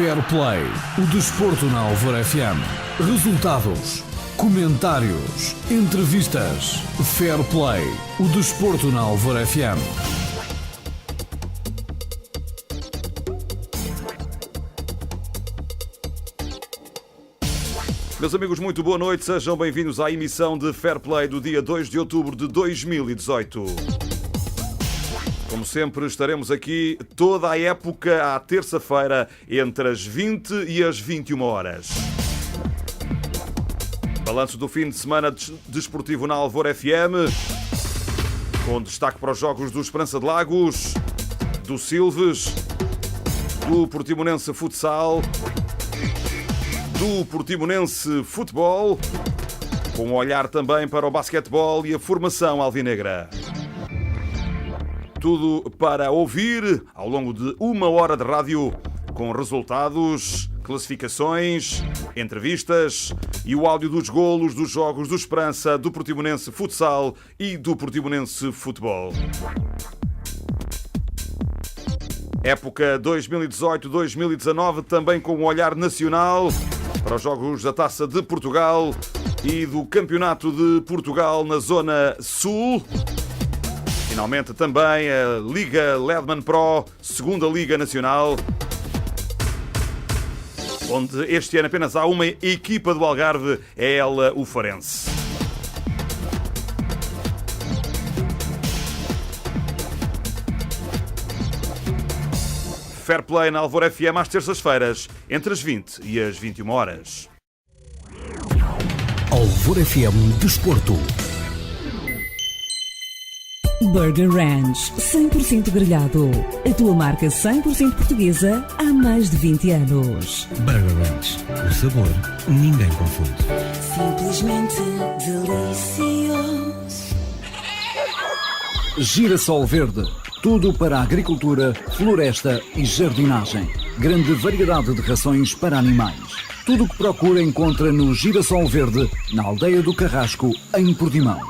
Fair Play, o desporto na Alvor FM. Resultados, comentários, entrevistas. Fair Play, o desporto na Alvor FM. Meus amigos, muito boa noite. Sejam bem-vindos à emissão de Fair Play do dia 2 de outubro de 2018. Como sempre, estaremos aqui toda a época à terça-feira, entre as 20 e as 21 horas. Balanço do fim de semana desportivo na Alvor FM, com destaque para os jogos do Esperança de Lagos, do Silves, do Portimonense Futsal, do Portimonense Futebol, com um olhar também para o basquetebol e a formação alvinegra. Tudo para ouvir ao longo de uma hora de rádio, com resultados, classificações, entrevistas e o áudio dos golos dos jogos do Esperança, do Portimonense Futsal e do Portimonense Futebol. Época 2018-2019, também com um olhar nacional para os jogos da Taça de Portugal e do Campeonato de Portugal na Zona Sul. Finalmente também a Liga Ledman Pro, segunda Liga Nacional, onde este ano apenas há uma equipa do Algarve, é ela o Farense. Fair Play na Alvor FM às terças-feiras, entre as 20 e as 21 horas. Alvor FM Desporto. Burger Ranch, 100% grelhado. A tua marca 100% portuguesa há mais de 20 anos. Burger Ranch, o sabor ninguém confunde. Simplesmente delicioso. Girassol Verde, tudo para a agricultura, floresta e jardinagem. Grande variedade de rações para animais. Tudo o que procura encontra no Girassol Verde, na Aldeia do Carrasco, em Portimão.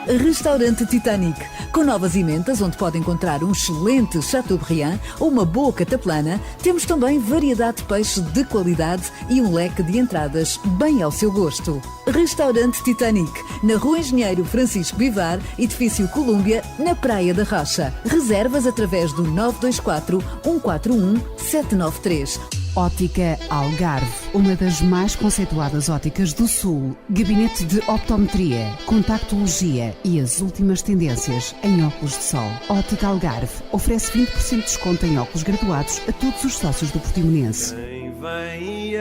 Restaurante Titanic, com novas emendas onde pode encontrar um excelente Chateaubriand ou uma boa cataplana. Temos também variedade de peixe de qualidade e um leque de entradas bem ao seu gosto. Restaurante Titanic, na Rua Engenheiro Francisco Bivar, Edifício Colúmbia, na Praia da Rocha. Reservas através do 924 141 793. Ótica Algarve, uma das mais conceituadas óticas do Sul. Gabinete de optometria, contactologia e as últimas tendências em óculos de sol. Ótica Algarve oferece 20% de desconto em óculos graduados a todos os sócios do Portimonense. Quem vem e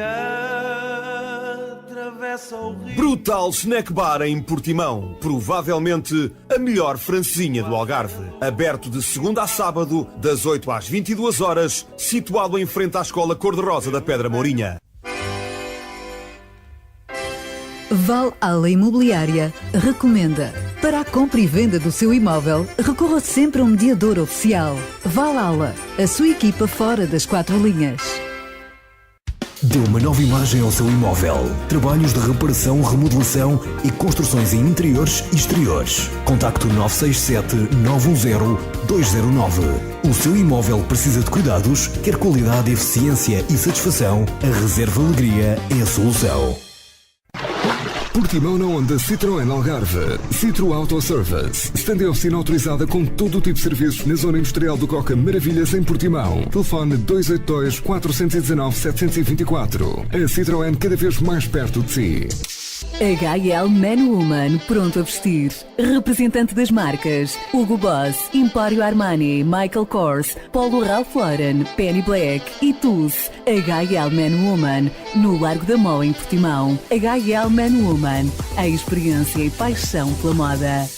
atravessa o rio. Brutal Snack Bar em Portimão. Provavelmente a melhor francesinha do Algarve. Aberto de segunda a sábado, das 8 às 22 horas, situado em frente à Escola Cor-de-Rosa da Pedra Mourinha. Val Ala Imobiliária recomenda: para a compra e venda do seu imóvel, recorra sempre a um mediador oficial. Val Ala, a sua equipa fora das 4 linhas. Dê uma nova imagem ao seu imóvel. Trabalhos de reparação, remodelação e construções em interiores e exteriores. Contacto 967-910-209. O seu imóvel precisa de cuidados, quer qualidade, eficiência e satisfação, a Reserva Alegria é a solução. Portimão na onda Citroën Algarve. Citro Auto Service. Stand de oficina autorizada com todo o tipo de serviços na zona industrial do Coca Maravilhas em Portimão. Telefone 282 419 724. A Citroën cada vez mais perto de si. HL Man Woman, pronto a vestir. Representante das marcas Hugo Boss, Empório Armani, Michael Kors, Polo Ralph Lauren, Penny Black e Tuss. HL Man Woman, no Largo da Mó em Portimão. HL Man Woman, a experiência e paixão pela moda.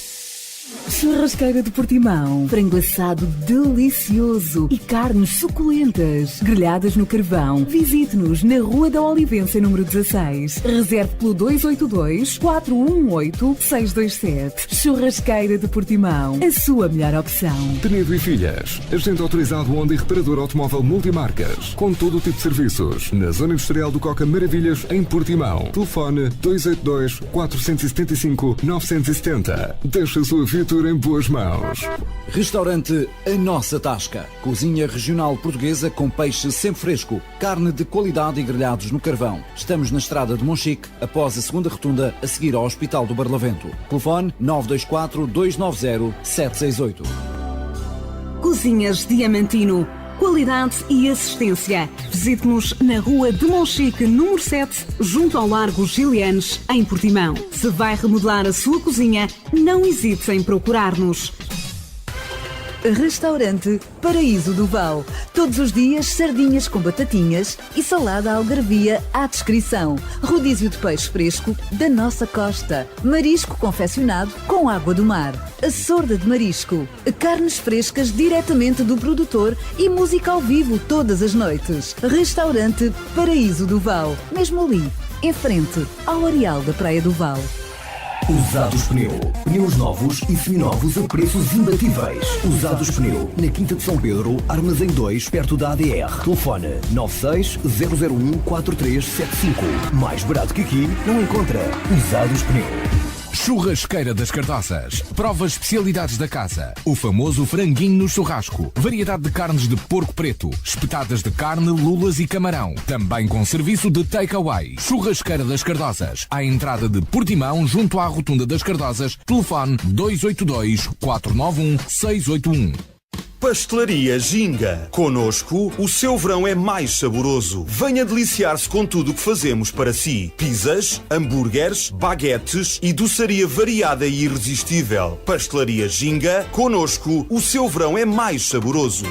Churrasqueira de Portimão, frango assado delicioso e carnes suculentas, grelhadas no carvão. Visite-nos na Rua da Olivença, número 16. Reserve pelo 282-418-627. Churrasqueira de Portimão, a sua melhor opção. Penedo e Filhas, agente autorizado Honda e reparador automóvel multimarcas, com todo o tipo de serviços, na zona industrial do Coca Maravilhas, em Portimão. Telefone 282-475-970. Deixe a sua viatura consumidor em boas mãos. Restaurante A Nossa Tasca. Cozinha regional portuguesa com peixe sempre fresco, carne de qualidade e grelhados no carvão. Estamos na estrada de Monchique, após a segunda rotunda, a seguir ao Hospital do Barlavento. Telefone 924-290-768. Cozinhas Diamantino. Qualidade e assistência. Visite-nos na Rua de Monchique, número 7, junto ao Largo Gilianes, em Portimão. Se vai remodelar a sua cozinha, não hesite em procurar-nos. Restaurante Paraíso do Val. Todos os dias sardinhas com batatinhas e salada algarvia à descrição. Rodízio de peixe fresco da nossa costa. Marisco confeccionado com água do mar. A sorda de marisco. Carnes frescas diretamente do produtor e música ao vivo todas as noites. Restaurante Paraíso do Val. Mesmo ali, em frente ao areal da Praia do Val. Usados Pneu. Pneus novos e seminovos a preços imbatíveis. Usados Pneu. Na Quinta de São Pedro, Armazém 2, perto da ADR. Telefone 960014375. Mais barato que aqui, não encontra. Usados Pneu. Churrasqueira das Cardosas. Prova as especialidades da casa. O famoso franguinho no churrasco. Variedade de carnes de porco preto. Espetadas de carne, lulas e camarão. Também com serviço de takeaway. Churrasqueira das Cardosas. À entrada de Portimão, junto à Rotunda das Cardosas. Telefone 282-491-681. Pastelaria Ginga. Conosco, o seu verão é mais saboroso. Venha deliciar-se com tudo o que fazemos para si. Pizzas, hambúrgueres, baguetes e doçaria variada e irresistível. Pastelaria Ginga. Conosco, o seu verão é mais saboroso.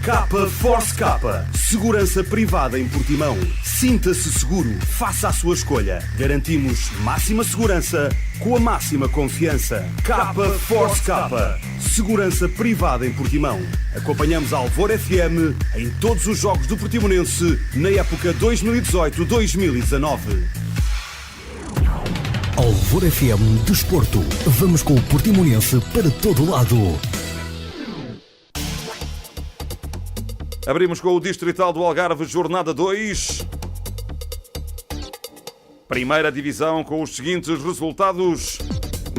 Capa Force Capa. Segurança privada em Portimão. Sinta-se seguro. Faça a sua escolha. Garantimos máxima segurança com a máxima confiança. Capa Force Capa. Segurança privada em Portimão. Acompanhamos a Alvor FM em todos os jogos do Portimonense na época 2018-2019. Alvor FM Desporto. Vamos com o Portimonense para todo lado. Abrimos com o Distrital do Algarve, jornada 2. Primeira divisão com os seguintes resultados.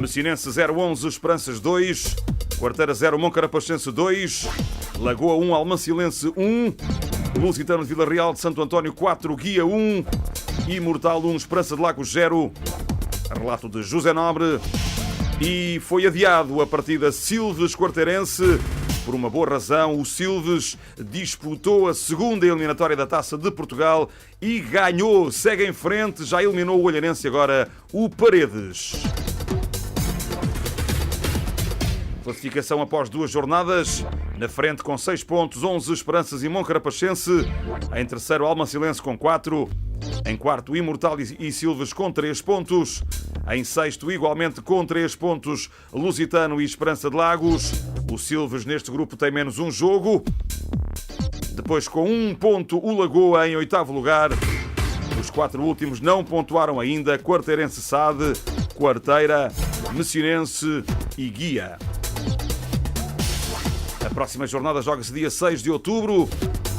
Messinense 0-11, Esperanças 2. Quarteira 0, Moncarapachense 2. Lagoa 1, Almacilense 1. Lusitano de Vila Real de Santo António 4, Guia 1. Imortal 1, Esperança de Lagos 0. Relato de José Nobre. E foi adiado a partida Silves-Quarteirense. Por uma boa razão, o Silves disputou a segunda eliminatória da Taça de Portugal e ganhou. Segue em frente, já eliminou o Olhanense, agora o Paredes. Classificação após 2 jornadas. Na frente com 6 pontos, 11 Esperanças e Moncarapachense. Em terceiro, Almacilense com 4. Em quarto, Imortal e Silves com 3 pontos. Em sexto, igualmente com 3 pontos, Lusitano e Esperança de Lagos. O Silves neste grupo tem menos um jogo. Depois, com 1 ponto, o Lagoa em oitavo lugar. Os 4 últimos não pontuaram ainda. Quarteirense Sade, Quarteira, Messinense e Guia. A próxima jornada joga-se dia 6 de outubro.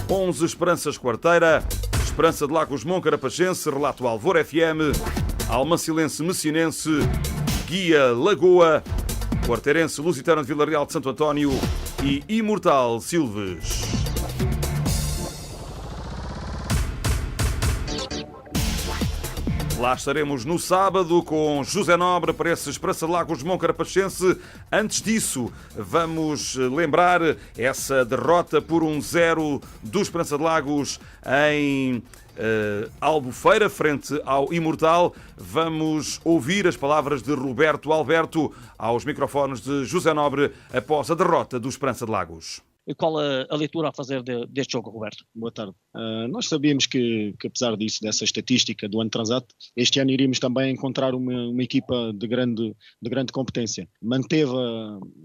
11 Esperanças Quarteira, Esperança de Lagos Moncarapachense, relato Alvor FM, Almacilense Messinense, Guia Lagoa, Quarteirense Lusitano de Vila Real de Santo António e Imortal Silves. Lá estaremos no sábado com José Nobre para esse Esperança de Lagos Moncarapachense. Antes disso, vamos lembrar essa derrota por 1-0 do Esperança de Lagos em Albufeira, frente ao Imortal. Vamos ouvir as palavras de Roberto Alberto aos microfones de José Nobre após a derrota do Esperança de Lagos. E qual a leitura a fazer deste jogo, Roberto? Boa tarde. Nós sabíamos que apesar disso, dessa estatística do ano transato, este ano iríamos também encontrar uma equipa de grande competência. Manteve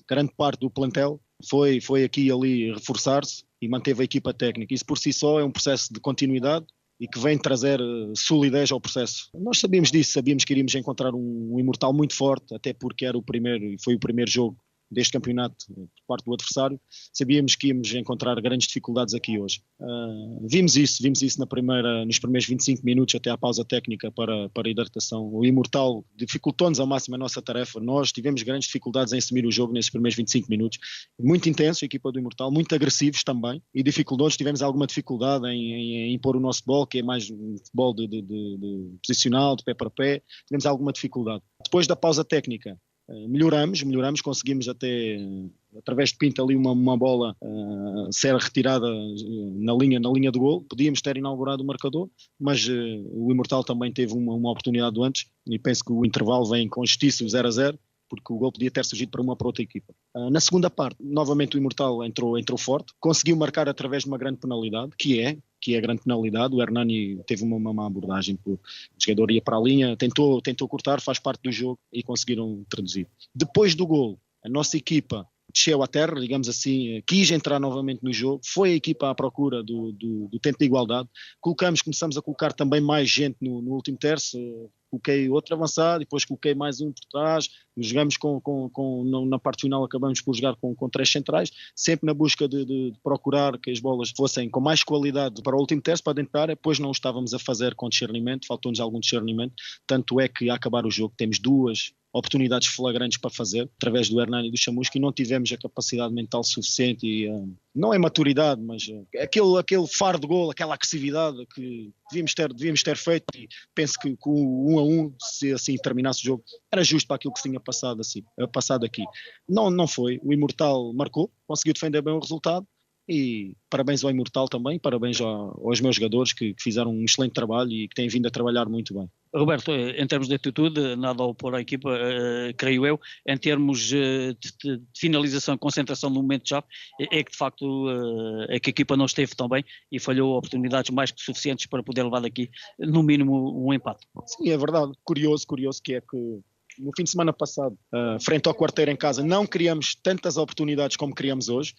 grande parte do plantel, foi aqui e ali reforçar-se e manteve a equipa técnica. Isso por si só é um processo de continuidade e que vem trazer solidez ao processo. Nós sabíamos disso, sabíamos que iríamos encontrar um Imortal muito forte, até porque foi o primeiro jogo deste campeonato por parte do adversário, sabíamos que íamos encontrar grandes dificuldades aqui hoje. Vimos isso nos primeiros 25 minutos até à pausa técnica para a hidratação. O Imortal dificultou-nos ao máximo a nossa tarefa. Nós tivemos grandes dificuldades em assumir o jogo nesses primeiros 25 minutos. Muito intenso a equipa do Imortal, muito agressivos também, e dificultou-nos, tivemos alguma dificuldade em impor o nosso futebol, que é mais um futebol de posicional, de pé para pé, tivemos alguma dificuldade. Depois da pausa técnica, melhoramos, conseguimos até, através de Pinto ali uma bola ser retirada na linha do gol. Podíamos ter inaugurado o marcador, mas o Imortal também teve uma oportunidade antes, e penso que o intervalo vem com justiça, o 0-0, porque o gol podia ter surgido para outra equipa. Na segunda parte, novamente o Imortal entrou forte, conseguiu marcar através de uma grande penalidade, que é a grande penalidade. O Hernani teve uma má abordagem, o jogador ia para a linha, tentou cortar, faz parte do jogo, e conseguiram traduzir. Depois do gol, a nossa equipa desceu à terra, digamos assim, quis entrar novamente no jogo, foi a equipa à procura do tempo de igualdade. Começamos a colocar também mais gente no último terço, coloquei outro avançado, depois coloquei mais um por trás, jogamos na parte final acabamos por jogar com 3 centrais, sempre na busca de procurar que as bolas fossem com mais qualidade para o último terço, para dentro da área, depois não o estávamos a fazer com discernimento, faltou-nos algum discernimento, tanto é que a acabar o jogo temos 2 oportunidades flagrantes para fazer, através do Hernani e do Chamusca, e não tivemos a capacidade mental suficiente e não é maturidade, mas aquele faro de gol, aquela agressividade que devíamos ter feito, e penso que com o 1-1, se assim terminasse o jogo, era justo para aquilo que se tinha passado aqui. Não foi, o Imortal marcou, conseguiu defender bem o resultado, e parabéns ao Imortal também, parabéns aos meus jogadores que fizeram um excelente trabalho e que têm vindo a trabalhar muito bem. Roberto, em termos de atitude, nada a opor à equipa, creio eu. Em termos de finalização e concentração no momento-chave, é que de facto é que a equipa não esteve tão bem e falhou oportunidades mais que suficientes para poder levar daqui, no mínimo, um empate. Sim, é verdade. Curioso que é que no fim de semana passado, frente ao Quarteiro em casa, não criamos tantas oportunidades como criamos hoje.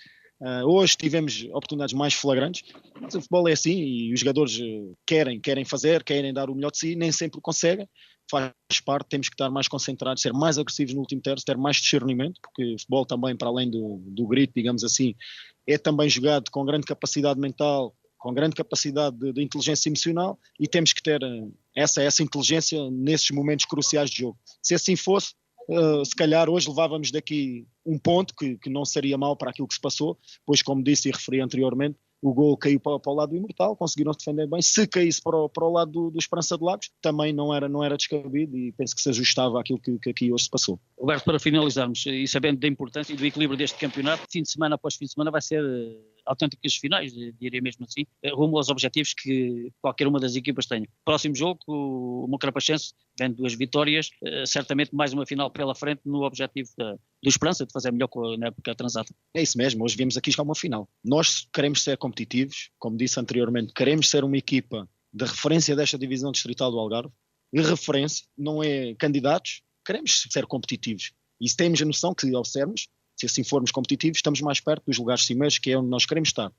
Hoje tivemos oportunidades mais flagrantes, mas o futebol é assim e os jogadores querem fazer, querem dar o melhor de si, nem sempre o conseguem, faz parte, temos que estar mais concentrados, ser mais agressivos no último terço, ter mais discernimento, porque o futebol também, para além do grito, digamos assim, é também jogado com grande capacidade mental, com grande capacidade de inteligência emocional, e temos que ter essa inteligência nesses momentos cruciais de jogo. Se assim fosse, se calhar hoje levávamos daqui um ponto que não seria mau para aquilo que se passou, pois como disse e referi anteriormente, o gol caiu para o lado do Imortal, conseguiram defender bem. Se caísse para o lado do Esperança de Lagos, também não era descabido, e penso que se ajustava àquilo que aqui hoje se passou. Roberto, para finalizarmos, e sabendo da importância e do equilíbrio deste campeonato, fim de semana após fim de semana vai ser autênticas finais, diria mesmo assim, rumo aos objetivos que qualquer uma das equipas tenha. Próximo jogo, o Moncarapachense, vendo 2 vitórias, certamente mais uma final pela frente no objetivo do Esperança de fazer melhor na época transata. É isso mesmo, hoje viemos aqui jogar uma final. Nós queremos ser competitivos, como disse anteriormente, queremos ser uma equipa de referência desta divisão distrital do Algarve, e referência, não é candidatos, queremos ser competitivos. E se temos a noção que, ao sermos, se assim formos competitivos, estamos mais perto dos lugares cimeiros, que é onde nós queremos estar.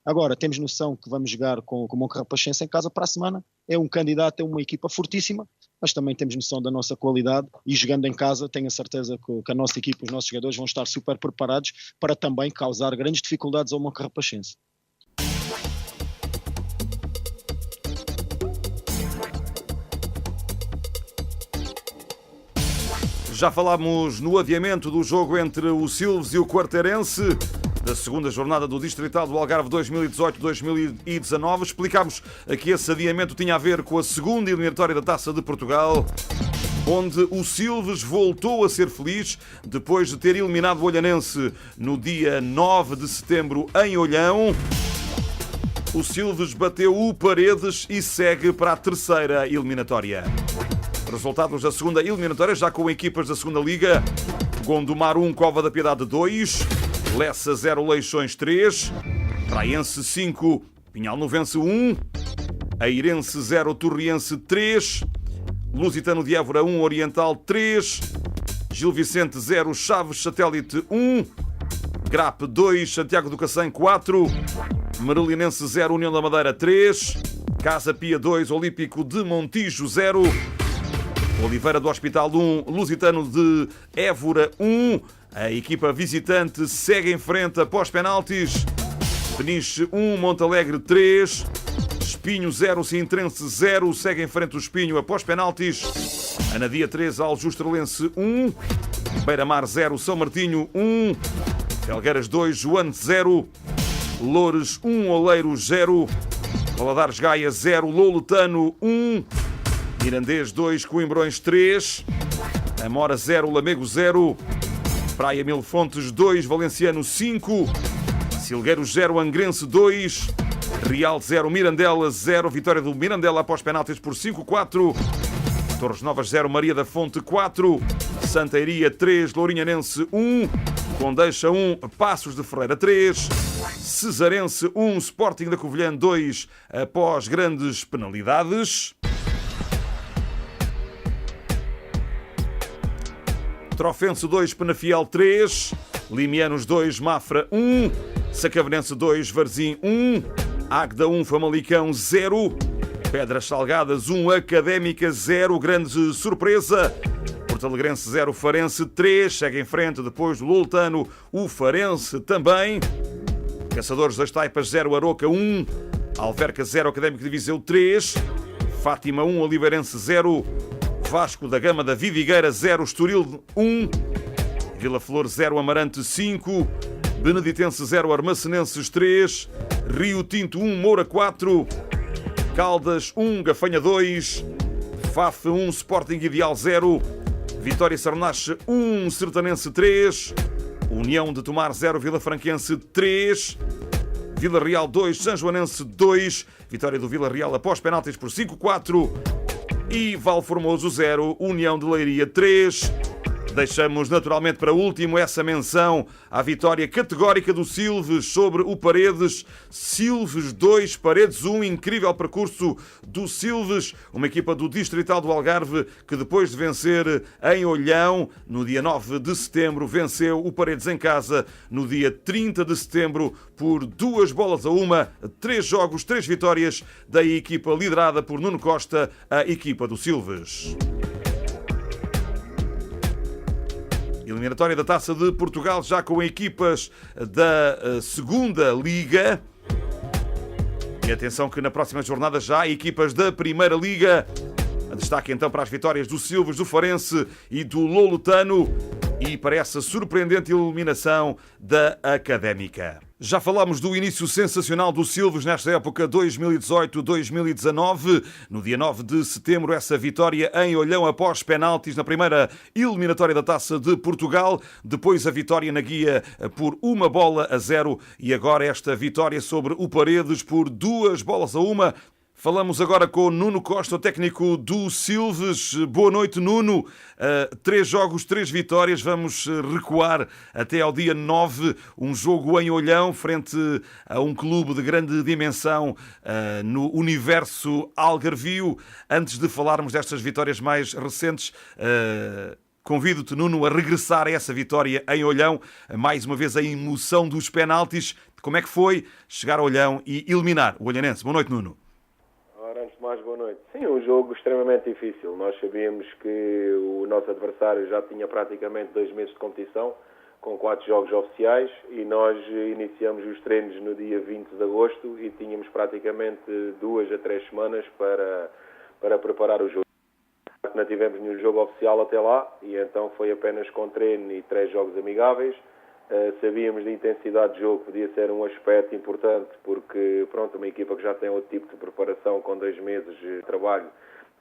Agora, temos noção que vamos jogar com o Moncarapachense em casa para a semana, é um candidato, é uma equipa fortíssima, mas também temos noção da nossa qualidade, e jogando em casa tenho a certeza que a nossa equipa, os nossos jogadores vão estar super preparados para também causar grandes dificuldades ao Moncarapachense. Já falámos no adiamento do jogo entre o Silves e o Quarteirense, da segunda jornada do Distrital do Algarve 2018-2019. Explicámos que esse adiamento tinha a ver com a segunda eliminatória da Taça de Portugal, onde o Silves voltou a ser feliz depois de ter eliminado o Olhanense no dia 9 de setembro em Olhão. O Silves bateu o Paredes e segue para a terceira eliminatória. Resultados da segunda eliminatória, já com equipas da segunda Liga: Gondomar 1, Cova da Piedade 2, Lessa 0, Leixões 3, Praense 5, Pinhalnovense 1, Eirense 0, Torriense 3, Lusitano de Évora 1, Oriental 3, Gil Vicente 0, Chaves Satélite 1, Grape 2, Santiago do Cacém 4, Marelinense 0, União da Madeira 3, Casa Pia 2, Olímpico de Montijo 0, Oliveira do Hospital 1, Lusitano de Évora 1. A equipa visitante segue em frente após penaltis. Peniche 1, Montalegre 3. Espinho 0, Sintrense 0. Segue em frente o Espinho após penaltis. Anadia 3, Aljustrelense 1. Beira-Mar 0, São Martinho 1. Felgueiras 2, Joane 0. Loures 1, Oleiros 0. Valadares Gaia 0, Louletano 1. Mirandês 2, Coimbrões 3. Amora 0, Lamego 0. Praia Mil Fontes 2, Valenciano 5. Silgueiros 0, Angrense 2. Real 0, Mirandela 0. Vitória do Mirandela após penaltis por 5-4. Torres Novas 0, Maria da Fonte 4. Santa Iria 3, Lourinhanense 1. Condeixa 1, Passos de Ferreira 3. Cesarense 1, Sporting da Covilhã 2 após grandes penalidades. Trofense 2, Penafiel 3. Limianos 2, Mafra 1. Sacavenense 2, Varzim 1. Águeda 1, Famalicão 0. Pedras Salgadas 1, Académica 0. Grande surpresa. Portalegrense 0, Farense 3. Segue em frente depois do Louletano o Farense também. Caçadores das Taipas 0, Aroca 1. Alverca 0, Académico de Viseu 3. Fátima 1, Oliveirense 0. Vasco da Gama da Vidigueira 0, Estoril 1. Vila Flor 0, Amarante 5. Beneditense 0, Armacenenses 3. Rio Tinto 1, Moura 4. Caldas 1, Gafanha 2. Faf 1, Sporting Ideal 0. Vitória Sarnache 1, Sertanense 3. União de Tomar 0, Vila Franquense 3. Vila Real 2, São Joanense 2. Vitória do Vila Real após penaltis por 5-4. E Valformoso 0, União de Leiria 3. Deixamos naturalmente para último essa menção à vitória categórica do Silves sobre o Paredes. Silves 2, Paredes 1, incrível percurso do Silves, uma equipa do Distrital do Algarve que depois de vencer em Olhão no dia 9 de setembro, venceu o Paredes em casa no dia 30 de setembro por 2-1, 3 jogos, 3 vitórias da equipa liderada por Nuno Costa, a equipa do Silves. Eliminatória da Taça de Portugal, já com equipas da Segunda Liga. E atenção que na próxima jornada já há equipas da Primeira Liga. Destaque então para as vitórias do Silves, do Farense e do Louletano. E para essa surpreendente eliminação da Académica. Já falámos do início sensacional do Silves nesta época 2018-2019. No dia 9 de setembro, essa vitória em Olhão após penaltis na primeira eliminatória da Taça de Portugal. Depois a vitória na Guia por 1-0 e agora esta vitória sobre o Paredes por 2-1. Falamos agora com Nuno Costa, o técnico do Silves. Boa noite, Nuno. 3 jogos, 3 vitórias. Vamos recuar até ao dia 9. Um jogo em Olhão, frente a um clube de grande dimensão no universo algarvio. Antes de falarmos destas vitórias mais recentes, convido-te, Nuno, a regressar a essa vitória em Olhão. Mais uma vez a emoção dos penaltis. Como é que foi chegar a Olhão e eliminar o Olhanense? Boa noite, Nuno. Antes de mais, boa noite. Sim, um jogo extremamente difícil. Nós sabíamos que o nosso adversário já tinha praticamente 2 meses de competição, com 4 jogos oficiais, e nós iniciamos os treinos no dia 20 de agosto e tínhamos praticamente 2 a 3 semanas para preparar o jogo. Não tivemos nenhum jogo oficial até lá, e então foi apenas com treino e 3 jogos amigáveis. Sabíamos da intensidade de jogo, podia ser um aspecto importante, porque pronto, uma equipa que já tem outro tipo de preparação com 2 meses de trabalho,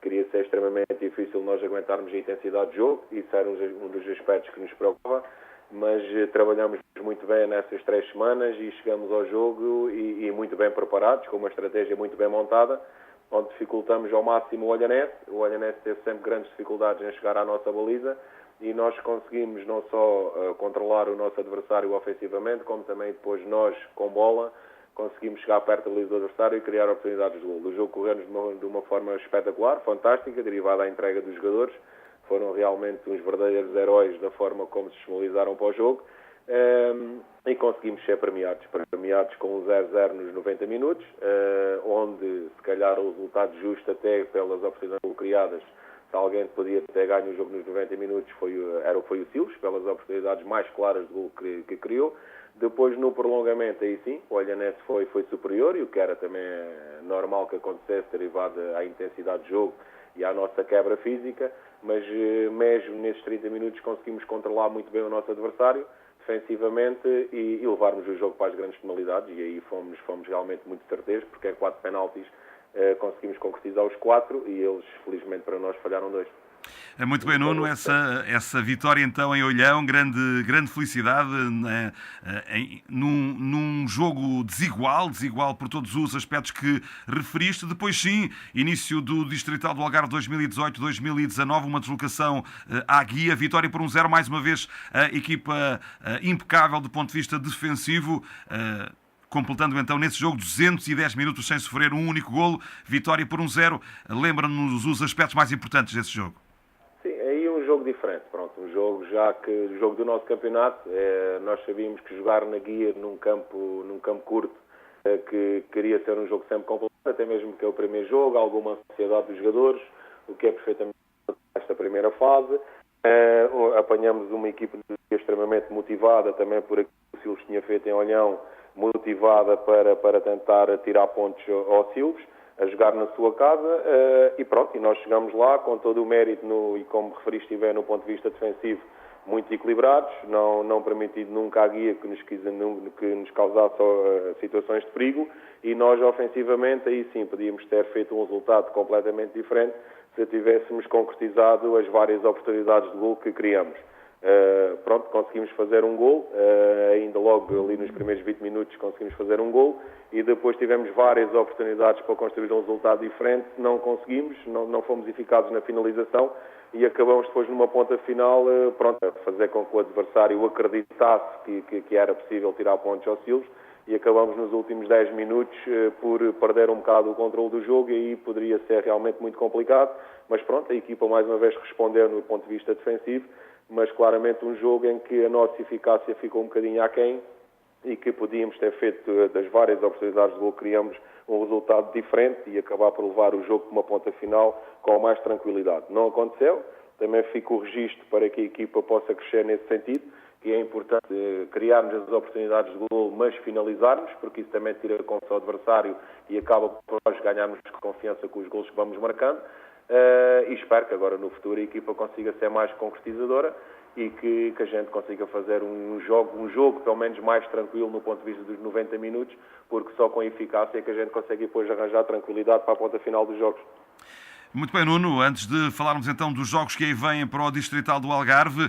queria ser extremamente difícil nós aguentarmos a intensidade de jogo, isso era um dos aspectos que nos preocupava, mas trabalhamos muito bem nessas 3 semanas e chegamos ao jogo e muito bem preparados, com uma estratégia muito bem montada, onde dificultamos ao máximo o Olhanense. O Olhanense teve sempre grandes dificuldades em chegar à nossa baliza, e nós conseguimos não só controlar o nosso adversário ofensivamente, como também depois nós, com bola, conseguimos chegar perto da baliza do adversário e criar oportunidades de gol. O jogo correu-nos de uma forma espetacular, fantástica, derivada da entrega dos jogadores. Foram realmente uns verdadeiros heróis da forma como se desmobilizaram para o jogo. E conseguimos ser premiados com um 0-0 nos 90 minutos, onde se calhar o resultado justo até pelas oportunidades criadas Se alguém podia ter ganho o jogo nos 90 minutos foi o Silves, pelas oportunidades mais claras de gol que criou. Depois, no prolongamento, aí sim, o Olhanense foi superior, e o que era também normal que acontecesse, derivado à intensidade de jogo e à nossa quebra física, mas mesmo nesses 30 minutos conseguimos controlar muito bem o nosso adversário, defensivamente, e levarmos o jogo para as grandes penalidades, e aí fomos realmente muito certeiros, porque em 4 penaltis conseguimos concretizar os 4, e eles, felizmente para nós, falharam 2. Muito bem, Nuno, essa vitória então em Olhão, grande felicidade, num jogo desigual por todos os aspectos que referiste. Depois sim, início do Distrital do Algarve 2018-2019, uma deslocação à Guia, vitória por 1-0, mais uma vez a equipa impecável do ponto de vista defensivo, completando então nesse jogo 210 minutos sem sofrer um único golo, vitória por 1-0. Lembra-nos os aspectos mais importantes desse jogo. Sim, aí um jogo diferente, um jogo o jogo do nosso campeonato, nós sabíamos que jogar na Guia num campo curto, que queria ser um jogo sempre complicado, até mesmo que é o primeiro jogo, alguma ansiedade dos jogadores, o que é perfeitamente esta primeira fase. Apanhamos uma equipe extremamente motivada, também por aquilo que o Silves tinha feito em Olhão, motivada para tentar tirar pontos ao Silves, a jogar na sua casa, e nós chegamos lá com todo o mérito, e como referiste bem, no ponto de vista defensivo, muito equilibrados, não permitido nunca a Guia que nos causasse situações de perigo, e nós ofensivamente, aí sim, podíamos ter feito um resultado completamente diferente se tivéssemos concretizado as várias oportunidades de gol que criamos. Conseguimos fazer um gol, ainda logo ali nos primeiros 20 minutos conseguimos fazer um gol, e depois tivemos várias oportunidades para construir um resultado diferente, não conseguimos, não fomos eficazes na finalização, e acabamos depois numa ponta final, a fazer com que o adversário acreditasse que era possível tirar pontos ao Silves, e acabamos nos últimos 10 minutos por perder um bocado o controle do jogo, e aí poderia ser realmente muito complicado, mas a equipa mais uma vez respondeu no ponto de vista defensivo, mas claramente um jogo em que a nossa eficácia ficou um bocadinho aquém, e que podíamos ter feito das várias oportunidades de gol, criamos um resultado diferente e acabar por levar o jogo para uma ponta final com mais tranquilidade. Não aconteceu, também fica o registro para que a equipa possa crescer nesse sentido, que é importante criarmos as oportunidades de gol, mas finalizarmos, porque isso também tira a confiança ao adversário e acaba por nós ganharmos confiança com os golos que vamos marcando. E espero que agora no futuro a equipa consiga ser mais concretizadora e que a gente consiga fazer um jogo pelo menos mais tranquilo no ponto de vista dos 90 minutos, porque só com a eficácia é que a gente consegue depois arranjar tranquilidade para a ponta final dos jogos. Muito bem, Nuno, antes de falarmos então dos jogos que aí vêm para o Distrital do Algarve,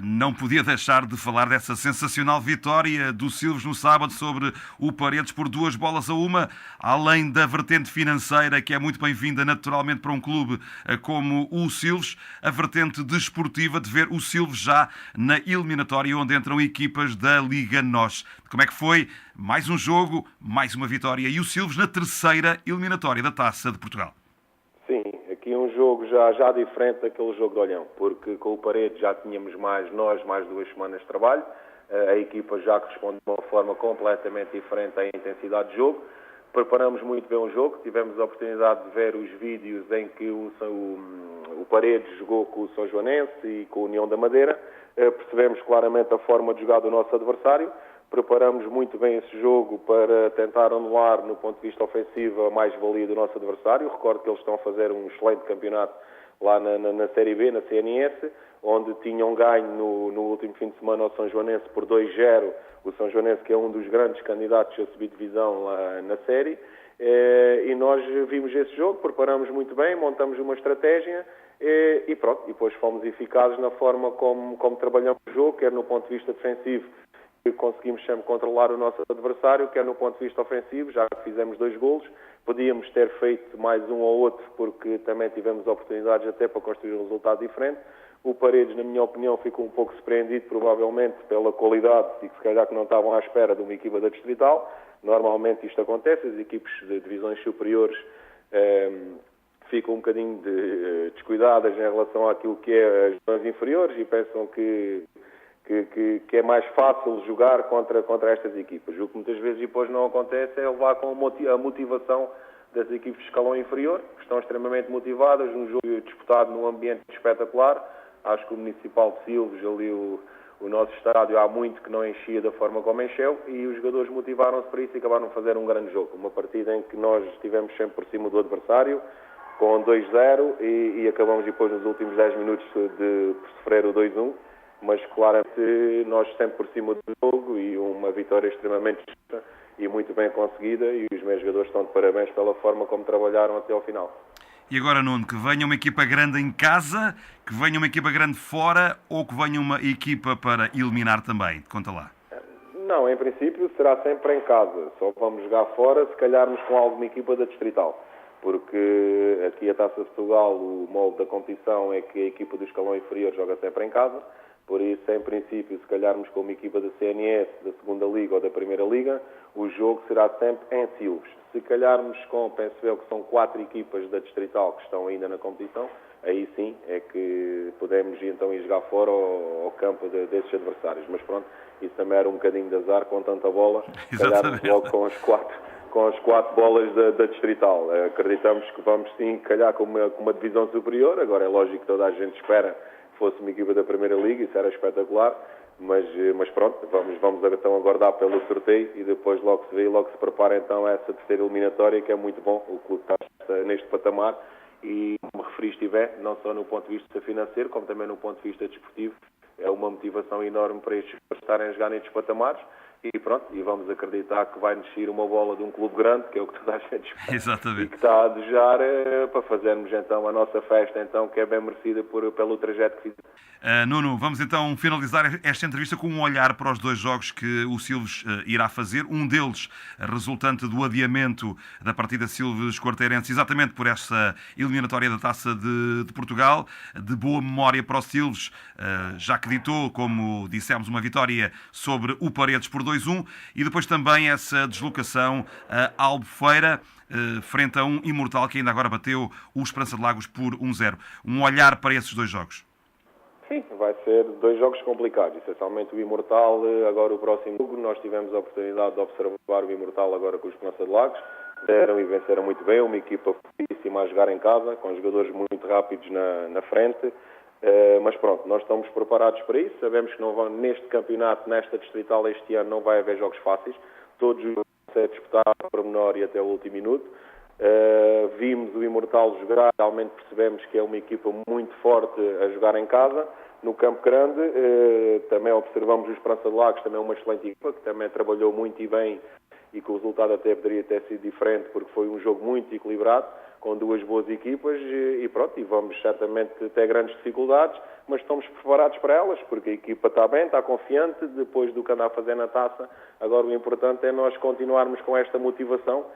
não podia deixar de falar dessa sensacional vitória do Silves no sábado sobre o Paredes por 2-1, além da vertente financeira, que é muito bem-vinda naturalmente para um clube como o Silves, a vertente desportiva de ver o Silves já na eliminatória, onde entram equipas da Liga NOS. Como é que foi? Mais um jogo, mais uma vitória, e o Silves na terceira eliminatória da Taça de Portugal. Sim, aqui um jogo já diferente daquele jogo de Olhão, porque com o Paredes já tínhamos mais 2 semanas de trabalho, a equipa já responde de uma forma completamente diferente à intensidade de jogo, preparamos muito bem o jogo, tivemos a oportunidade de ver os vídeos em que o Paredes jogou com o São Joanense e com a União da Madeira, percebemos claramente a forma de jogar do nosso adversário, preparamos muito bem esse jogo para tentar anular, no ponto de vista ofensivo, a mais-valia do nosso adversário. Recordo que eles estão a fazer um excelente campeonato lá na Série B, na CNS, onde tinham ganho no último fim de semana ao São Joanense por 2-0, o São Joanense que é um dos grandes candidatos a subir divisão lá na Série, e nós vimos esse jogo, preparamos muito bem, montamos uma estratégia, e depois fomos eficazes na forma como trabalhamos o jogo, quer no ponto de vista defensivo, que conseguimos sempre controlar o nosso adversário, quer no ponto de vista ofensivo, já que fizemos 2 golos, podíamos ter feito mais um ou outro, porque também tivemos oportunidades até para construir um resultado diferente. O Paredes, na minha opinião, ficou um pouco surpreendido, provavelmente, pela qualidade, e que se calhar que não estavam à espera de uma equipa da Distrital. Normalmente isto acontece, as equipes de divisões superiores ficam um bocadinho descuidadas em relação àquilo que é as divisões inferiores e pensam que é mais fácil jogar contra estas equipas. O que muitas vezes depois não acontece é levar com a motivação das equipes de escalão inferior, que estão extremamente motivadas, um jogo disputado num ambiente espetacular. Acho que o Municipal de Silves, ali o nosso estádio, há muito que não enchia da forma como encheu, e os jogadores motivaram-se para isso e acabaram de fazer um grande jogo. Uma partida em que nós estivemos sempre por cima do adversário, com 2-0, e acabamos depois nos últimos 10 minutos de sofrer o 2-1, mas claramente nós sempre por cima do jogo, e uma vitória extremamente justa e muito bem conseguida, e os meus jogadores estão de parabéns pela forma como trabalharam até ao final. E agora, Nuno, que venha uma equipa grande em casa, que venha uma equipa grande fora, ou que venha uma equipa para eliminar também? Conta lá. Não, em princípio será sempre em casa. Só vamos jogar fora se calharmos com alguma equipa da Distrital. Porque aqui a Taça de Portugal, o molde da competição é que a equipa do escalão inferior joga sempre em casa. Por isso, em princípio, se calharmos com uma equipa da CNS, da Segunda Liga ou da Primeira Liga, o jogo será sempre em Silves. Se calharmos com, penso eu, que são 4 equipas da Distrital que estão ainda na competição, aí sim é que podemos então ir jogar fora ao campo desses adversários. Mas pronto, isso também era um bocadinho de azar com tanta bola. Se calharmos logo com as 4 bolas da Distrital. Acreditamos que vamos sim calhar com uma divisão superior. Agora é lógico que toda a gente espera fosse uma equipa da Primeira Liga, isso era espetacular, mas pronto, vamos então aguardar pelo sorteio e depois logo se vê, logo se prepara então essa terceira eliminatória, que é muito bom, o clube está neste patamar, e como referiste, Ivé, não só no ponto de vista financeiro, como também no ponto de vista desportivo, é uma motivação enorme para estes estarem a jogar nestes patamares. E pronto, e vamos acreditar que vai nascer uma bola de um clube grande, que é o que toda a gente espera. Exatamente. E que está a desejar para fazermos então a nossa festa, então, que é bem merecida pelo trajeto que fizemos. Nuno, vamos então finalizar esta entrevista com um olhar para os 2 jogos que o Silves irá fazer. Um deles resultante do adiamento da partida Silves-Quarteirense, exatamente por essa eliminatória da Taça de Portugal. De boa memória para o Silves, já que ditou, como dissemos, uma vitória sobre o Paredes por 2-1, e depois também essa deslocação a Albufeira, frente a um Imortal que ainda agora bateu o Esperança de Lagos por 1-0. Um olhar para esses 2 jogos. Sim, vai ser 2 jogos complicados, essencialmente o Imortal, agora o próximo jogo. Nós tivemos a oportunidade de observar o Imortal agora com o Esperança de Lagos, deram e venceram muito bem, uma equipa fortíssima a jogar em casa, com jogadores muito rápidos na frente. Mas pronto, nós estamos preparados para isso, sabemos que não vão, neste campeonato, nesta Distrital, este ano não vai haver jogos fáceis, todos vão ser disputados por menor e até o último minuto. Vimos o Imortal jogar, realmente percebemos que é uma equipa muito forte a jogar em casa, no Campo Grande. Também observamos o Esperança de Lagos, também uma excelente equipa, que também trabalhou muito e bem, e que o resultado até poderia ter sido diferente, porque foi um jogo muito equilibrado, com 2 boas equipas, e pronto, e vamos certamente ter grandes dificuldades, mas estamos preparados para elas, porque a equipa está bem, está confiante, depois do que anda a fazer na taça. Agora o importante é nós continuarmos com esta motivação,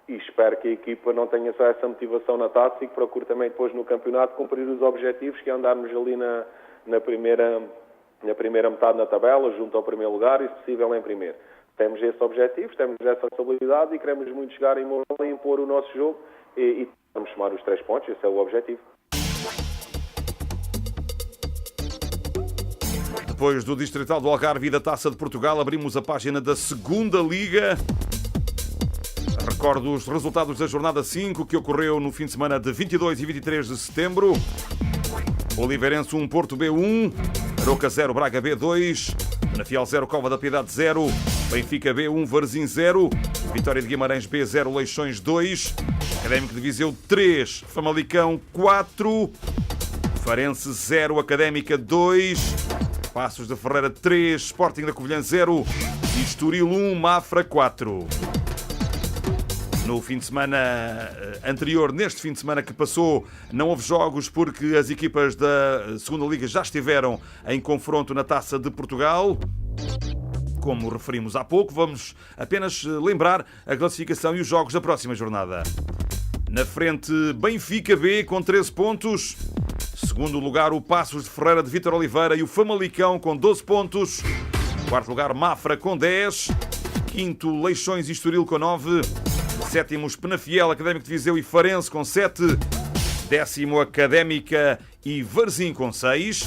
e espero que a equipa não tenha só essa motivação na taça e que procure também depois no campeonato cumprir os objetivos, que é andarmos ali na primeira metade na tabela, junto ao primeiro lugar e, se possível, em primeiro. Temos esse objetivo, temos essa responsabilidade e queremos muito chegar em Mourão e impor o nosso jogo e vamos somar os 3 pontos, esse é o objetivo. Depois do Distrital do Algarve e da Taça de Portugal, abrimos a página da Segunda Liga. Recordo os resultados da jornada 5, que ocorreu no fim de semana de 22 e 23 de setembro. Oliveirense 1, Porto B 1, Aroca 0, Braga B 2, Penafiel 0, Cova da Piedade 0, Benfica B 1, Varzim 0, Vitória de Guimarães B 0, Leixões 2, Académico de Viseu 3, Famalicão 4, Farense 0, Académica 2, Passos de Ferreira 3, Sporting da Covilhã 0 e Estoril 1, Mafra 4. No fim de semana anterior, neste fim de semana que passou, não houve jogos porque as equipas da Segunda Liga já estiveram em confronto na Taça de Portugal. Como referimos há pouco, vamos apenas lembrar a classificação e os jogos da próxima jornada. Na frente, Benfica B com 13 pontos. Segundo lugar, o Passos de Ferreira de Vítor Oliveira e o Famalicão com 12 pontos. Quarto lugar, Mafra com 10. Quinto, Leixões e Estoril com 9. Sétimos, Penafiel, Académico de Viseu e Farense com 7. Décimo, Académica e Varzim com 6.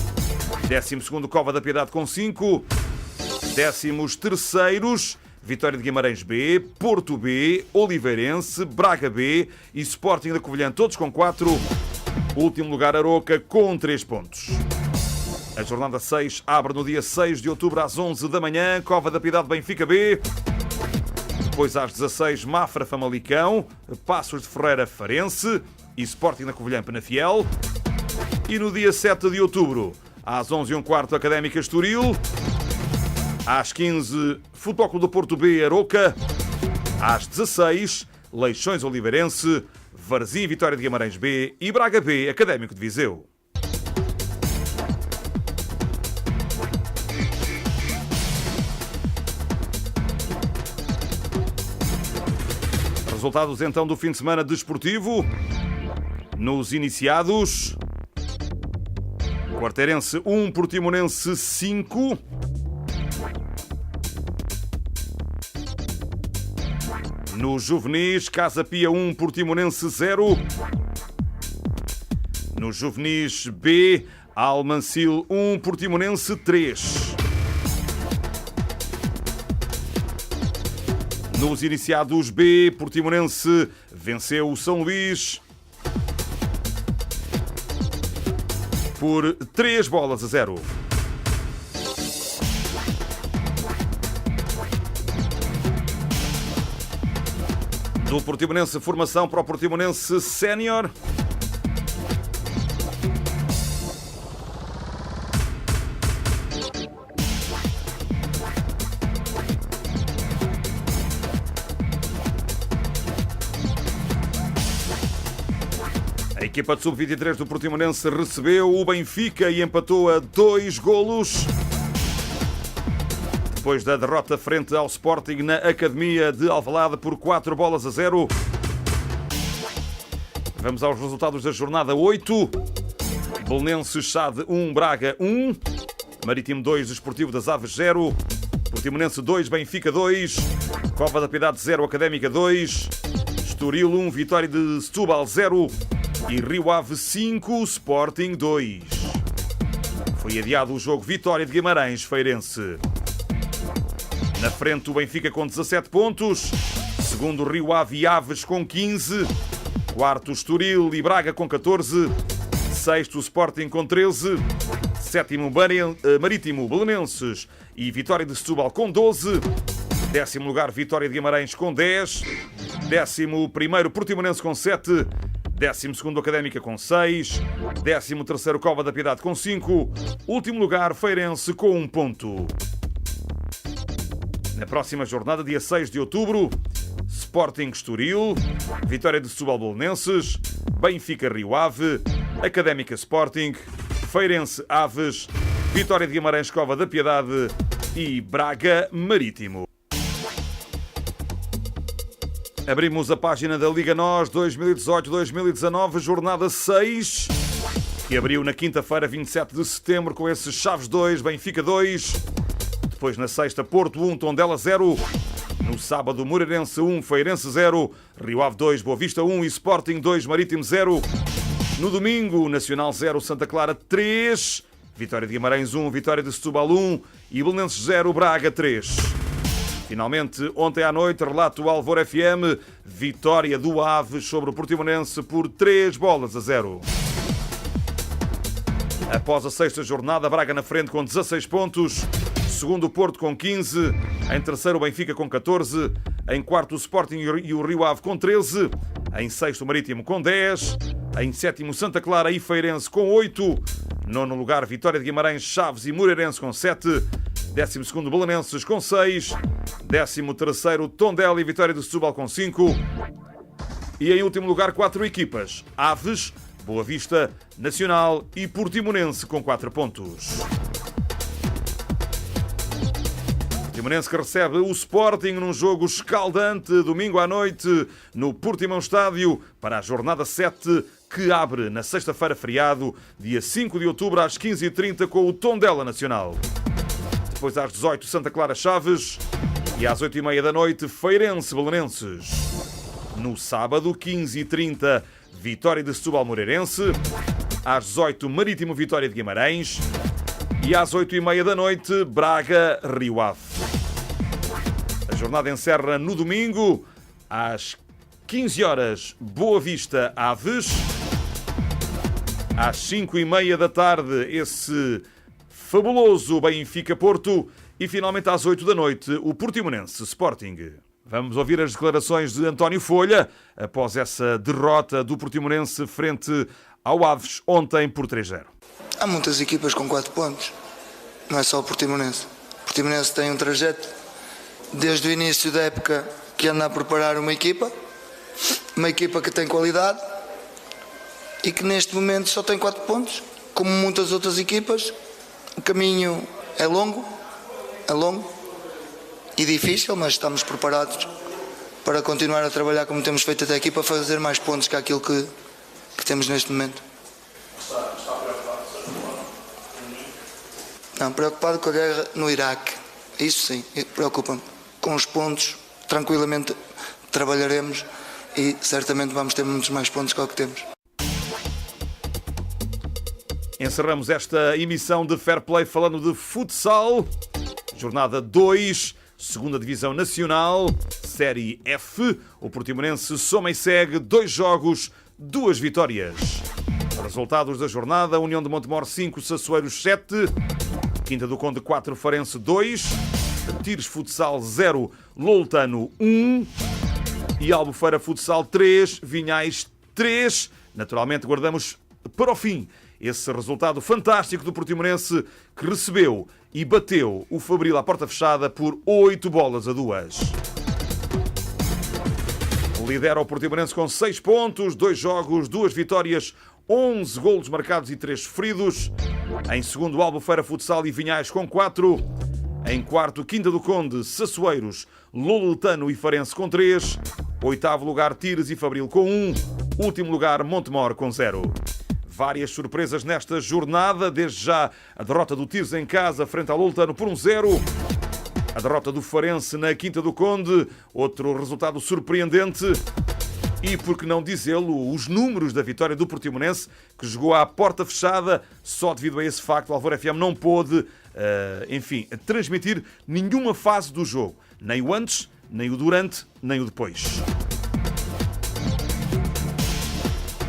12º, Cova da Piedade com 5. 13º, Vitória de Guimarães B, Porto B, Oliveirense, Braga B e Sporting da Covilhã, todos com 4. Último lugar, Aroca, com 3 pontos. A jornada 6 abre no dia 6 de outubro às 11 da manhã, Cova da Piedade Benfica B. Depois às 16, Mafra Famalicão, Passos de Ferreira Farense e Sporting da Covilhã Penafiel. E no dia 7 de outubro, às 11h15, Académica Estoril. Às 15, Futebol Clube do Porto B, Aroca. Às 16, Leixões Oliveirense, Varzim Vitória de Guimarães B e Braga B, Académico de Viseu. Resultados então do fim de semana desportivo. Nos iniciados, Quarteirense 1, Portimonense 5. Nos juvenis, Casa Pia 1, Portimonense 0. Nos juvenis B, Almancil 1, Portimonense 3. Nos iniciados B, Portimonense venceu o São Luís por 3-0. Do Portimonense, formação para o Portimonense Sénior. A equipa de sub-23 do Portimonense recebeu o Benfica e empatou a 2-0. Depois da derrota frente ao Sporting na Academia de Alvalade por 4-0. Vamos aos resultados da jornada 8. Belenenses Chade 1, Braga 1. Marítimo 2, Desportivo das Aves 0. Portimonense 2, Benfica 2. Cova da Piedade 0, Académica 2. Estoril 1, Vitória de Setúbal 0. E Rio Ave 5, Sporting 2. Foi adiado o jogo Vitória de Guimarães Feirense. Na frente o Benfica com 17 pontos. Segundo Rio Ave e Aves com 15. Quarto Estoril e Braga com 14. Sexto Sporting com 13. Sétimo Marítimo, Belenenses e Vitória de Setúbal com 12. Décimo lugar Vitória de Guimarães com 10. Décimo primeiro Portimonense com 7. 12º Académica com 6, 13º Cova da Piedade com 5, último lugar Feirense com 1 ponto. Na próxima jornada, dia 6 de outubro, Sporting Estoril, Vitória de Setúbal Belenenses, Benfica Rio Ave, Académica Sporting, Feirense Aves, Vitória de Guimarães Cova da Piedade e Braga Marítimo. Abrimos a página da Liga NOS 2018-2019, jornada 6, que abriu na quinta-feira, 27 de setembro, com esses Chaves 2, Benfica 2. Depois, na sexta, Porto 1, Tondela 0. No sábado, Moreirense 1, Feirense 0. Rio Ave 2, Boa Vista 1 e Sporting 2, Marítimo 0. No domingo, Nacional 0, Santa Clara 3. Vitória de Guimarães 1, Vitória de Setúbal 1 e Belenenses 0, Braga 3. Finalmente, ontem à noite, relato Alvor FM, vitória do Aves sobre o Portimonense por 3-0. Após a sexta jornada, Braga na frente com 16 pontos, segundo o Porto com 15, em terceiro o Benfica com 14, em quarto o Sporting e o Rio Ave com 13, em sexto o Marítimo com 10, em sétimo Santa Clara e Feirense com 8, nono lugar Vitória de Guimarães, Chaves e Moreirense com 7, 12º Belenenses com 6, 13º Tondela e Vitória de Setúbal com 5 e em último lugar 4 equipas, Aves, Boa Vista, Nacional e Portimonense com 4 pontos. Portimonense que recebe o Sporting num jogo escaldante domingo à noite no Portimão Estádio para a jornada 7 que abre na sexta-feira feriado, dia 5 de outubro às 15h30 com o Tondela Nacional. Depois às 18 Santa Clara Chaves e às 8h30 da noite Feirense Belenenses. No sábado 15h30 Vitória de Setúbal Moreirense, às 18 Marítimo Vitória de Guimarães e às 8h30 da noite Braga Rio Ave. A jornada encerra no domingo, às 15 horas, Boa Vista Aves. Às 5h30 da tarde, esse fabuloso Benfica-Porto. E finalmente às 8 da noite, o Portimonense Sporting. Vamos ouvir as declarações de António Folha após essa derrota do Portimonense frente ao Aves ontem por 3-0. Há muitas equipas com 4 pontos, não é só o Portimonense. O Portimonense tem um trajeto desde o início da época que anda a preparar uma equipa que tem qualidade e que neste momento só tem 4 pontos. Como muitas outras equipas, o caminho é longo e difícil, mas estamos preparados para continuar a trabalhar como temos feito até aqui, para fazer mais pontos que aquilo que temos neste momento. Está preocupado? Não, preocupado com a guerra no Iraque. Isso sim, preocupa-me. Com os pontos, tranquilamente trabalharemos e certamente vamos ter muitos mais pontos que o que temos. Encerramos esta emissão de Fair Play falando de futsal. Jornada 2, Segunda Divisão Nacional, Série F. O Portimonense soma e segue 2 jogos, 2 vitórias. Resultados da jornada: União de Montemor 5, Sassueiros 7, Quinta do Conde 4, Farense 2, Tires Futsal 0, Loutano 1 e Albufeira Futsal 3, Vinhais 3. Naturalmente guardamos para o fim esse resultado fantástico do Portimonense, que recebeu e bateu o Fabril à porta fechada por 8-2. Lidera o Portimonense com 6 pontos, 2 jogos, 2 vitórias, 11 golos marcados e 3 sofridos. Em segundo, Albufeira Futsal e Vinhais com 4. Em quarto, Quinta do Conde, Sassueiros, Loletano e Farense com 3. Oitavo lugar, Tires e Fabril com 1. Último lugar, Montemor com 0. Várias surpresas nesta jornada, desde já a derrota do Tires em casa frente ao Loletano por 1-0. A derrota do Farense na Quinta do Conde, outro resultado surpreendente. E, por que não dizê-lo, os números da vitória do Portimonense, que jogou à porta fechada. Só devido a esse facto, o Alvor FM não pôde, transmitir nenhuma fase do jogo. Nem o antes, nem o durante, nem o depois.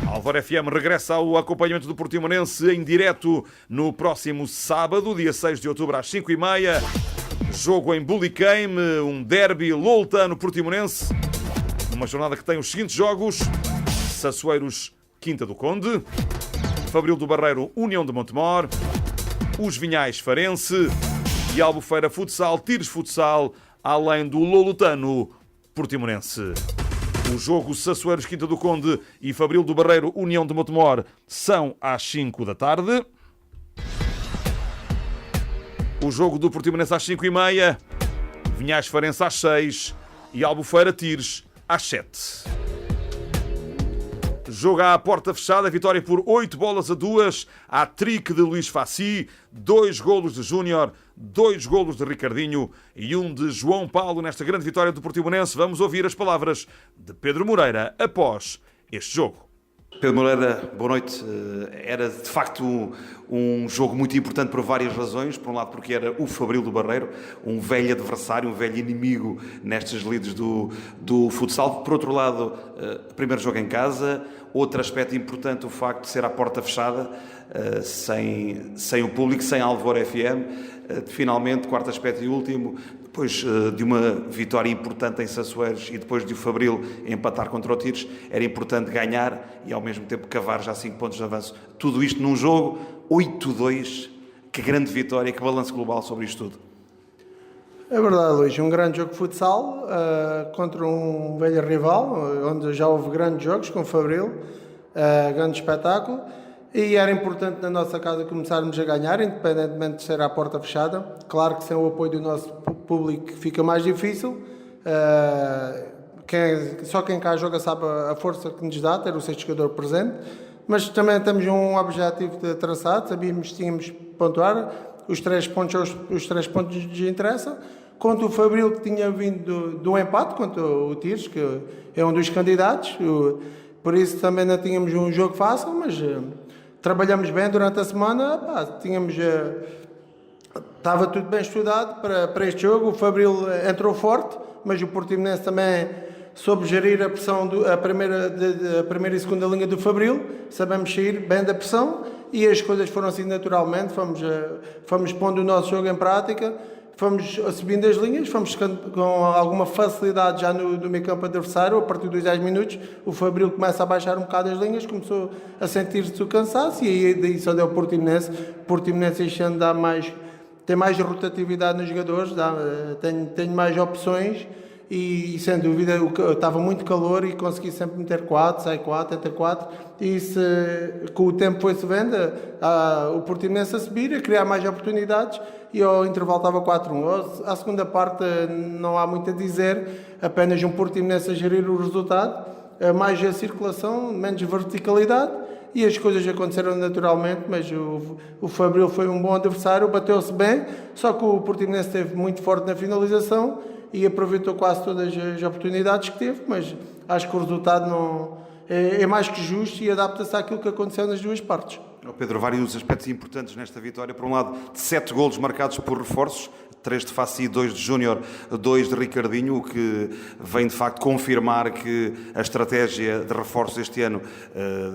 Alvor FM regressa ao acompanhamento do Portimonense em direto no próximo sábado, dia 6 de outubro, às 5h30. Jogo em Bulicame, um derby Loletano-Portimonense. Uma jornada que tem os seguintes jogos: Sassueiros, Quinta do Conde, Fabril do Barreiro, União de Montemor, os Vinhais, Farense e Albufeira Futsal, Tires Futsal, além do Loletano, Portimonense. O jogo Sassueiros, Quinta do Conde e Fabril do Barreiro, União de Montemor são às 5 da tarde. O jogo do Portimonense às 5h30, Vinhais Farense às 6 e Albufeira Tires às 7. Jogo à porta fechada, vitória por 8-2, hat-trick de Luís Faci, 2 golos de Júnior, 2 golos de Ricardinho e 1 de João Paulo nesta grande vitória do Portimonense. Vamos ouvir as palavras de Pedro Moreira após este jogo. Pedro Moreira, boa noite. Era de facto um jogo muito importante por várias razões. Por um lado, porque era o Fabril do Barreiro, um velho adversário, um velho inimigo nestas lides do futsal. Por outro lado, primeiro jogo em casa. Outro aspecto importante, o facto de ser à porta fechada, sem o público, sem Alvor FM. Finalmente, quarto aspecto e último, depois de uma vitória importante em Sassueiros e depois de o Fabril empatar contra o Tires, era importante ganhar e ao mesmo tempo cavar já 5 pontos de avanço. Tudo isto num jogo 8-2, que grande vitória, que balanço global sobre isto tudo. É verdade, Luís, um grande jogo de futsal contra um velho rival, onde já houve grandes jogos com o Fabril, grande espetáculo. E era importante na nossa casa começarmos a ganhar, independentemente de ser à porta fechada. Claro que sem o apoio do nosso público fica mais difícil. Só quem cá joga sabe a força que nos dá ter o sexto jogador presente. Mas também temos um objetivo traçado, sabíamos que tínhamos que pontuar. Os 3 pontos nos interessa. Contra o Fabril, que tinha vindo do empate, contra o Tires, que é um dos candidatos. Por isso também não tínhamos um jogo fácil, mas trabalhamos bem durante a semana. Estava tudo bem estudado para este jogo. O Fabril entrou forte, mas o Portimonense também soube gerir a pressão, a primeira e segunda linha do Fabril, sabemos sair bem da pressão e as coisas foram assim naturalmente, fomos pondo o nosso jogo em prática, fomos subindo as linhas, fomos com alguma facilidade já no meio campo adversário, a partir dos 10 minutos o Fabril começa a baixar um bocado as linhas, começou a sentir-se o cansaço e aí daí só deu o Portimonense. O Portimonense este ano tem mais rotatividade nos jogadores, tem mais opções e sem dúvida estava muito calor e consegui sempre meter 4, sai 4, entra 4 e com o tempo foi-se vendo o Portimonense a subir, a criar mais oportunidades e ao intervalo estava 4-1. À segunda parte não há muito a dizer, apenas um Portimonense a gerir o resultado, mais a circulação, menos verticalidade e as coisas aconteceram naturalmente, mas o Fabril foi um bom adversário, bateu-se bem, só que o Portimonense esteve muito forte na finalização e aproveitou quase todas as oportunidades que teve, mas acho que o resultado não é mais que justo e adapta-se àquilo que aconteceu nas duas partes. Pedro, vários aspectos importantes nesta vitória. Por um lado, 7 golos marcados por reforços, 3 de Fassi, 2 de Júnior, 2 de Ricardinho, o que vem de facto confirmar que a estratégia de reforços este ano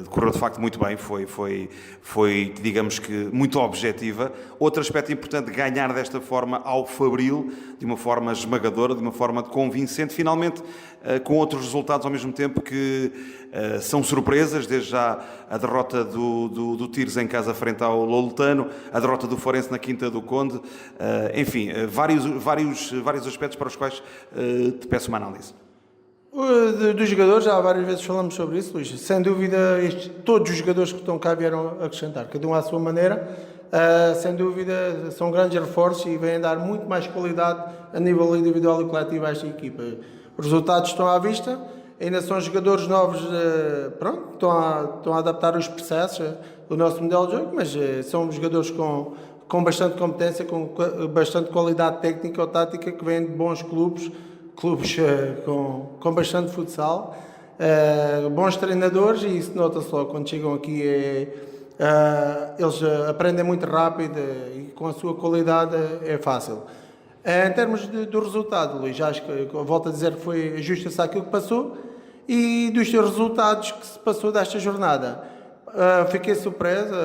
correu de facto muito bem, foi digamos que muito objetiva. Outro aspecto importante, ganhar desta forma ao Fabril, de uma forma esmagadora, de uma forma convincente, finalmente com outros resultados ao mesmo tempo que são surpresas, desde já a derrota do Tires em casa frente ao Loletano, a derrota do Forense na Quinta do Conde, enfim, vários aspectos para os quais te peço uma análise. Dos jogadores, já várias vezes falamos sobre isso, Luís. Sem dúvida, todos os jogadores que estão cá vieram acrescentar, cada um à sua maneira. Sem dúvida, são grandes reforços e vêm dar muito mais qualidade a nível individual e coletivo a esta equipa. Os resultados estão à vista, ainda são jogadores novos, estão a adaptar os processos, o nosso modelo de jogo, mas são jogadores com bastante competência, com bastante qualidade técnica ou tática, que vêm de bons clubes com bastante futsal, bons treinadores, e isso nota-se logo quando chegam aqui. Eles aprendem muito rápido e com a sua qualidade é fácil. Em termos do resultado, Luís, acho que volto a dizer que foi ajusta-se àquilo que passou e dos seus resultados que se passou desta jornada. Fiquei surpresa,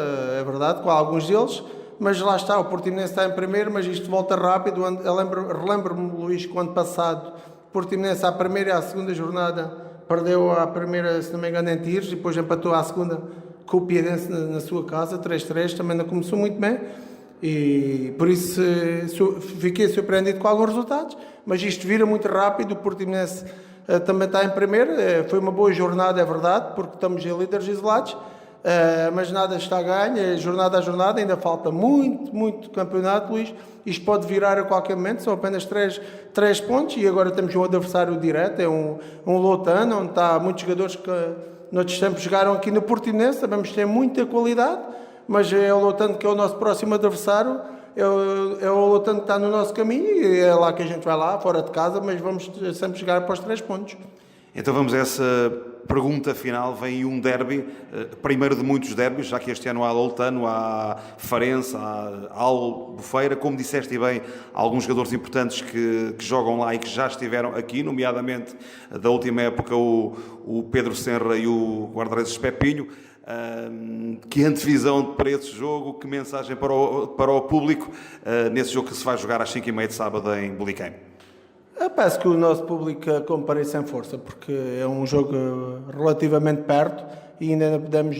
é verdade, com alguns deles, mas lá está, o Portimonense está em primeiro, mas isto volta rápido. Relembro-me, Luís, que o ano passado o Portimonense à primeira e à segunda jornada perdeu a primeira, se não me engano, em Tires, e depois empatou à segunda com o Piadense na sua casa, 3-3, também não começou muito bem. E por isso fiquei surpreendido com alguns resultados, mas isto vira muito rápido. O Portimonense também está em primeiro, foi uma boa jornada, é verdade, porque estamos em líderes isolados, mas nada está a ganho, jornada a jornada, ainda falta muito campeonato, Luís. Isto pode virar a qualquer momento, são apenas 3 pontos e agora temos um adversário direto, é um Loletano, onde está muitos jogadores que noutros tempos jogaram aqui no Portimonense, sabemos que tem muita qualidade, mas é o Loletano que é o nosso próximo adversário, é o Loletano que está no nosso caminho e é lá que a gente vai lá, fora de casa, mas vamos sempre chegar para os 3 pontos. Então vamos a essa pergunta final. Vem um derby, primeiro de muitos derbys, já que este ano há Loletano, há Farense, há Albufeira, como disseste bem, há alguns jogadores importantes que jogam lá e que já estiveram aqui, nomeadamente da última época o Pedro Senra e o guarda-redes Pepinho. Que antevisão para esse jogo, que mensagem para o público nesse jogo que se vai jogar às 5h30 de sábado em Bulicém? Peço que o nosso público compareça em força, porque é um jogo relativamente perto e ainda podemos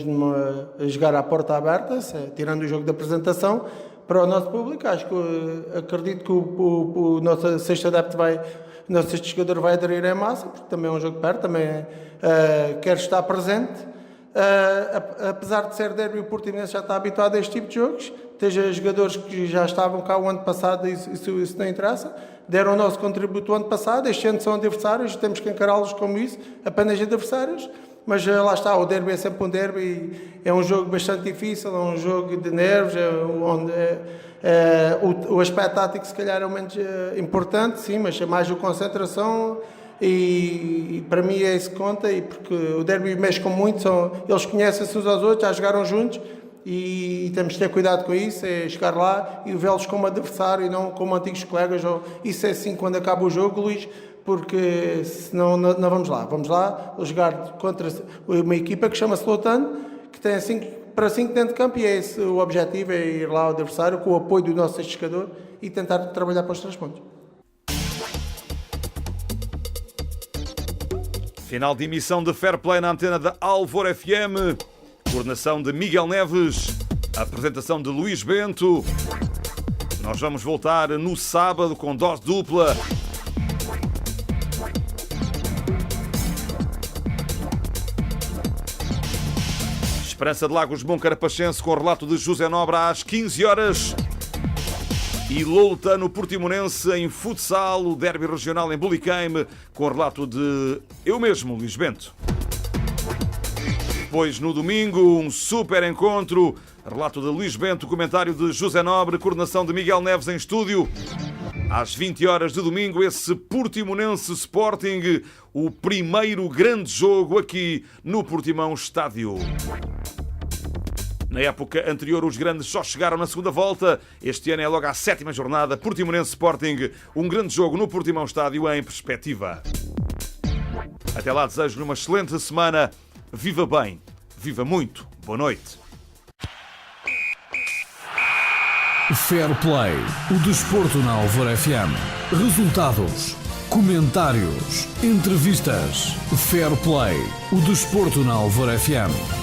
jogar à porta aberta, tirando o jogo de apresentação para o nosso público. Acredito que o nosso sexto adepto o nosso sexto jogador vai aderir em massa, porque também é um jogo perto, também quer estar presente. Apesar de ser derby, o Portimonense já está habituado a este tipo de jogos. Tem jogadores que já estavam cá o ano passado, isso não interessa, deram o nosso contributo o ano passado, este ano são adversários, temos que encará-los como isso, apenas adversários, mas lá está, o derby é sempre um derby, é um jogo bastante difícil, é um jogo de nervos, onde o aspecto tático se calhar é o menos importante, sim, mas é mais a concentração. E para mim é isso que conta, e porque o derby mexe com muito, eles conhecem-se uns aos outros, já jogaram juntos e temos de ter cuidado com isso, é chegar lá e vê-los como adversário e não como antigos colegas. Isso é assim quando acaba o jogo, Luís, porque senão não vamos lá. Vamos lá jogar contra uma equipa que chama-se Lotan, que tem 5 dentro de campo, e é esse o objetivo, é ir lá ao adversário com o apoio do nosso jogador e tentar trabalhar para os 3 pontos. Final de emissão de Fair Play na antena da Alvor FM. Coordenação de Miguel Neves. Apresentação de Luís Bento. Nós vamos voltar no sábado com dose dupla. Esperança de Lagos Bom Carapachense com o relato de José Nobre às 15 horas. E Loutano Portimonense em futsal, o derby regional em Bulicame, com o relato de eu mesmo, Luís Bento. Depois, no domingo, um super encontro, relato de Luís Bento, comentário de José Nobre, coordenação de Miguel Neves em estúdio. Às 20 horas de domingo, esse Portimonense Sporting, o primeiro grande jogo aqui no Portimão Estádio. Na época anterior, os grandes só chegaram na segunda volta. Este ano é logo à 7ª jornada. Portimonense Sporting, um grande jogo no Portimão Estádio em perspectiva. Até lá, desejo-lhe uma excelente semana. Viva bem, viva muito. Boa noite. Fair Play, o desporto na Alvor FM. Resultados, comentários, entrevistas. Fair Play, o desporto na Alvor FM.